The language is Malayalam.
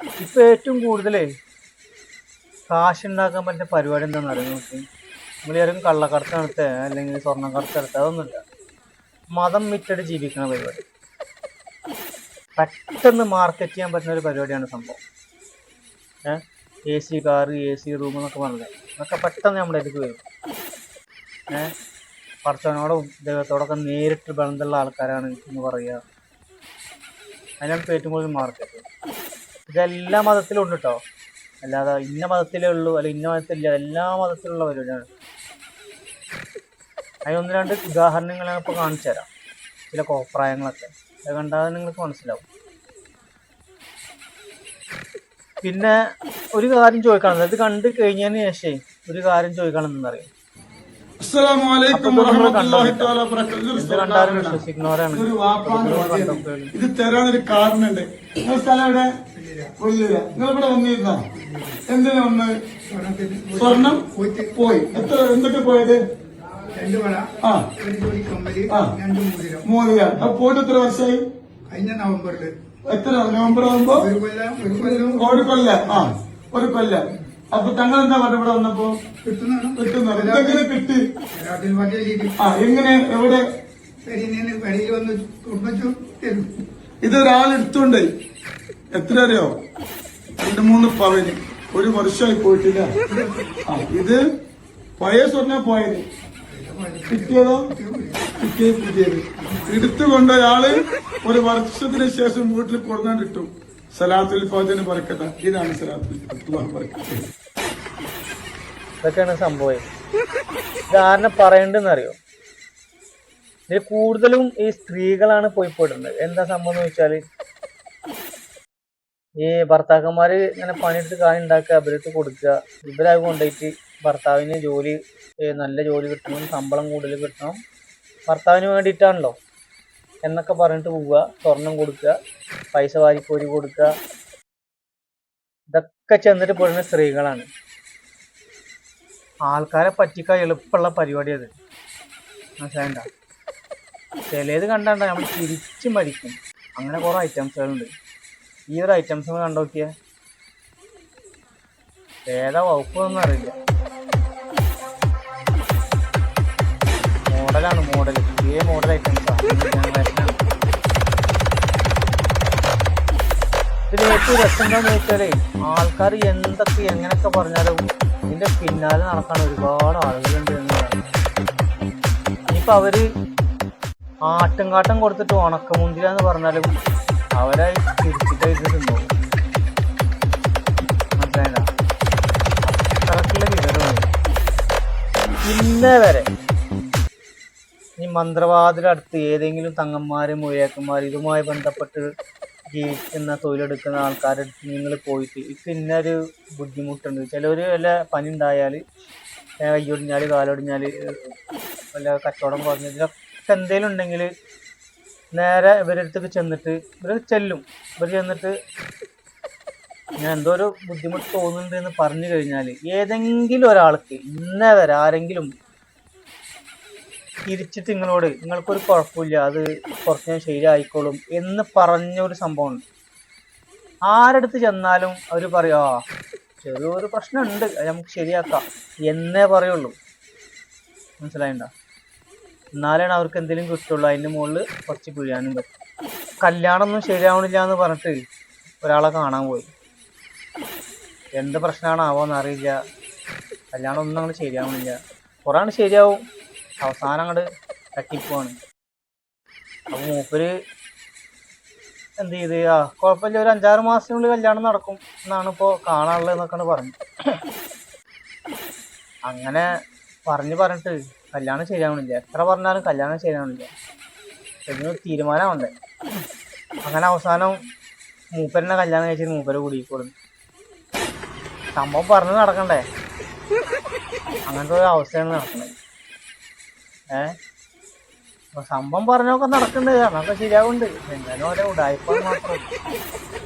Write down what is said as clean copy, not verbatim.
ഇപ്പൊ ഏറ്റവും കൂടുതലേ കാശുണ്ടാക്കാൻ പറ്റുന്ന പരിപാടി എന്താണെന്ന് അറിയാം നോക്കി. നമ്മൾ ആരും കള്ളക്കടത്ത് നടത്തുക അല്ലെങ്കിൽ സ്വർണ്ണം കടത്ത് നടത്തുക അതൊന്നുമില്ല. മതം വിറ്റിട്ട് ജീവിക്കുന്ന പരിപാടി. പെട്ടെന്ന് മാർക്കറ്റ് ചെയ്യാൻ പറ്റുന്ന ഒരു പരിപാടിയാണ് സംഭവം. AC കാറ്, AC റൂം എന്നൊക്കെ പറഞ്ഞില്ലേ, അതൊക്കെ പെട്ടെന്ന് നമ്മുടെ അടുത്ത് വരും. പടച്ചവനോടും ദൈവത്തോടൊക്കെ നേരിട്ട് ബന്ധമുള്ള ആൾക്കാരാണ് എന്ന് പറയുക. അതിനാണ് ഏറ്റവും കൂടുതൽ മാർക്കറ്റ്. ഇതെല്ലാ മതത്തിലും ഉണ്ട് കേട്ടോ, അല്ലാതെ ഇന്ന മതത്തിലേ ഉള്ളൂ അല്ലെങ്കിൽ ഇന്ന മതത്തിലില്ല, എല്ലാ മതത്തിലുള്ള പരിപാടിയാണ്. അതിന് ഒന്ന് രണ്ട് ഉദാഹരണങ്ങൾ ഞാൻ ഇപ്പോൾ കാണിച്ചു തരാം, ചില കോപ്രായങ്ങളൊക്കെ. അത് കണ്ടാൽ നിങ്ങൾക്ക് മനസ്സിലാവും. പിന്നെ ഒരു കാര്യം ചോദിക്കണം, ഇത് കണ്ടു കഴിഞ്ഞതിന് ശേഷം ഒരു കാര്യം ചോദിക്കണം എന്നറിയാം. എന്ത് കണ്ടാലും വിശ്വസിക്കുന്നവരാണ്. ഇത് തരാനൊരു കാരണുണ്ട്. നിങ്ങൾ സ്ഥലം എവിടെ? നിങ്ങളിവിടെ വന്നിരുന്നോ? എന്തിനാ വന്ന്? സ്വർണം പോയി. എത്ര എന്തൊക്കെ പോയത്? മോതിരം. അപ്പൊ പോയിട്ട് എത്ര വർഷമായി? കഴിഞ്ഞ നവംബറില്. എത്ര നവംബർ ആകുമ്പോ? ഒരു കൊല്ലം. ഒരു കൊല്ലം. അപ്പൊ തങ്ങൾ എന്താ പറഞ്ഞു ഇവിടെ വന്നപ്പോ? കിട്ടുന്നത് എന്തെങ്ങനെ കിട്ടി? എങ്ങനെ? എവിടെ? ഇതൊരാൾ എടുത്തോണ്ട് എത്ര അറിയോ? 2-3 പവന്. ഒരു വർഷമായി പോയിട്ടില്ല. ഇത് പഴയ സ്വർണ്ണ പോയത്. കിട്ടിയതോ? കിട്ടിയത് എടുത്തുകൊണ്ട് ഒരാള് ഒരു വർഷത്തിന് ശേഷം വീട്ടിൽ കൊടുക്കാൻ കിട്ടും. സലാത്തുൽ ഫാത്തിഹ് ബറക്കത്ത്. ഇതാണ് സലാത്തുൽ ഫാത്തിഹ് ബറക്കത്ത്. ഇതൊക്കെയാണ് സംഭവം. കാരണം പറയണ്ടെന്നറിയോ, ഇതിൽ കൂടുതലും ഈ സ്ത്രീകളാണ് പോയി പെടുന്നത്. എന്താ സംഭവം എന്ന് വെച്ചാല്, ഈ ഭർത്താക്കന്മാര് ഇങ്ങനെ പണിയെടുത്ത് കായ് ഉണ്ടാക്കുക, അവരെടുത്ത് കൊടുക്കുക. ഇവരായി കൊണ്ടുപോയിട്ട് ഭർത്താവിന് ജോലി, നല്ല ജോലി കിട്ടണം, ശമ്പളം കൂടുതൽ കിട്ടണം, ഭർത്താവിന് വേണ്ടിയിട്ടാണല്ലോ എന്നൊക്കെ പറഞ്ഞിട്ട് പോവുക. സ്വർണം കൊടുക്കുക, പൈസ വാരിക്കോരി കൊടുക്കുക. ഇതൊക്കെ ചെന്നിട്ട് പെടുന്ന സ്ത്രീകളാണ്. ആൾക്കാരെ പറ്റിക്കാൻ എളുപ്പമുള്ള പരിപാടി അത്, മനസ്സിലായിണ്ട? ചിലത് കണ്ടാണ്ട നമ്മൾ തിരിച്ചു മരിക്കും. അങ്ങനെ കുറെ ഐറ്റംസുകളുണ്ട്. ഈ ഒരു ഐറ്റംസ് കണ്ടു നോക്കിയാൽ ഏതാ വകുപ്പൊന്നും അറിയില്ല. മോഡലാണ്, മോഡൽ. ഇതേ മോഡൽ ഐറ്റംസാണ്. ഇതിൽ ഏറ്റവും രസം എന്താന്ന് വെച്ചാലേ, ആൾക്കാർ എന്തൊക്കെ എങ്ങനെയൊക്കെ പറഞ്ഞാലും ഇതിന്റെ പിന്നാലെ നടക്കാൻ ഒരുപാട് ആളുകളുണ്ട് എന്നതാണ്. ഇനിയിപ്പോൾ അവര് ആട്ടുംകാട്ടം കൊടുത്തിട്ട് ഉണക്കമുന്തിരാന്ന് പറഞ്ഞാലും അവരായി തിരിച്ചിട്ട് തിന്നോളും. മനസ്സിലായില്ല? അത്രക്കുള്ള വിവരമാണ് ഇന്നേ വരെ. ഈ മന്ത്രവാദിയുടെ ഏതെങ്കിലും തങ്ങന്മാര് മുഴയക്കന്മാർ ഇതുമായി ബന്ധപ്പെട്ട് ജീവിക്കുന്ന തൊഴിലെടുക്കുന്ന ആൾക്കാരുടെ അടുത്ത് നിങ്ങൾ പോയിട്ട് ഇപ്പം ഇന്നൊരു ബുദ്ധിമുട്ടുണ്ട്, ചിലവർ വല്ല പനി ഉണ്ടായാൽ, കയ്യൊടിഞ്ഞാൽ, കാലൊടിഞ്ഞാൽ, വല്ല കച്ചവടം കുറഞ്ഞ ഇതിലൊക്കെ എന്തെങ്കിലും ഉണ്ടെങ്കിൽ നേരെ ഇവരുടെ അടുത്തേക്ക് ചെന്നിട്ട് ഇവർ ചെല്ലും. ഇവർ ചെന്നിട്ട് ഞാൻ എന്തോ ഒരു ബുദ്ധിമുട്ട് തോന്നുന്നുണ്ട് എന്ന് പറഞ്ഞു കഴിഞ്ഞാൽ ഏതെങ്കിലും ഒരാൾക്ക് ഇന്നേ വരെ ആരെങ്കിലും തിരിച്ചിട്ട് നിങ്ങൾക്കൊരു കുഴപ്പമില്ല, അത് കുറച്ച് ഞാൻ ശരിയായിക്കോളും എന്ന് പറഞ്ഞൊരു സംഭവമുണ്ട്. ആരടുത്ത് ചെന്നാലും അവർ പറയും, ചെറിയൊരു പ്രശ്നമുണ്ട്, അത് നമുക്ക് ശരിയാക്കാം എന്നേ പറയുള്ളൂ. മനസ്സിലായിണ്ട? എന്നാലാണ് അവർക്ക് എന്തെങ്കിലും കിട്ടുള്ളൂ. അതിൻ്റെ മുകളിൽ കുറച്ച് പിഴിയാനും പറ്റും. കല്യാണമൊന്നും ശരിയാവണില്ല എന്ന് പറഞ്ഞിട്ട് ഒരാളെ കാണാൻ പോയി. എന്ത് പ്രശ്നമാണാവോന്ന് അറിയില്ല. കല്യാണം ഒന്നും അങ്ങോട്ട് ശരിയാവണില്ല. കുറേ അങ്ങോട്ട് ശരിയാവും, അവസാനം അങ്ങോട്ട് തട്ടിപ്പോവാണ്. അപ്പൊ മൂപ്പര് എന്ത് ചെയ്ത്, കുഴപ്പമില്ല, ഒരു 5-6 മാസത്തിനുള്ളിൽ കല്യാണം നടക്കും എന്നാണ് ഇപ്പോൾ കാണാനുള്ളത് എന്നൊക്കെയാണ് പറഞ്ഞു. അങ്ങനെ പറഞ്ഞിട്ട് കല്യാണം ശരിയാവണില്ല. എത്ര പറഞ്ഞാലും കല്യാണം ശരിയാവണില്ല. ഇതിനൊരു തീരുമാനമുണ്ട്. അങ്ങനെ അവസാനം മൂപ്പരനെ കല്യാണം കഴിച്ചിട്ട് മൂപ്പര് കുടിക്കൊടുന്നു. സംഭവം പറഞ്ഞ് നടക്കണ്ടേ? അങ്ങനത്തെ ഒരു അവസ്ഥയാണ് നടക്കുന്നത്. സംഭവം പറഞ്ഞൊക്കെ നടക്കുന്നുണ്ട്, അതൊക്കെ ശരിയാവുന്നുണ്ട്. എന്തായാലും ഓരോ ഉടായ്പ മാത്രം.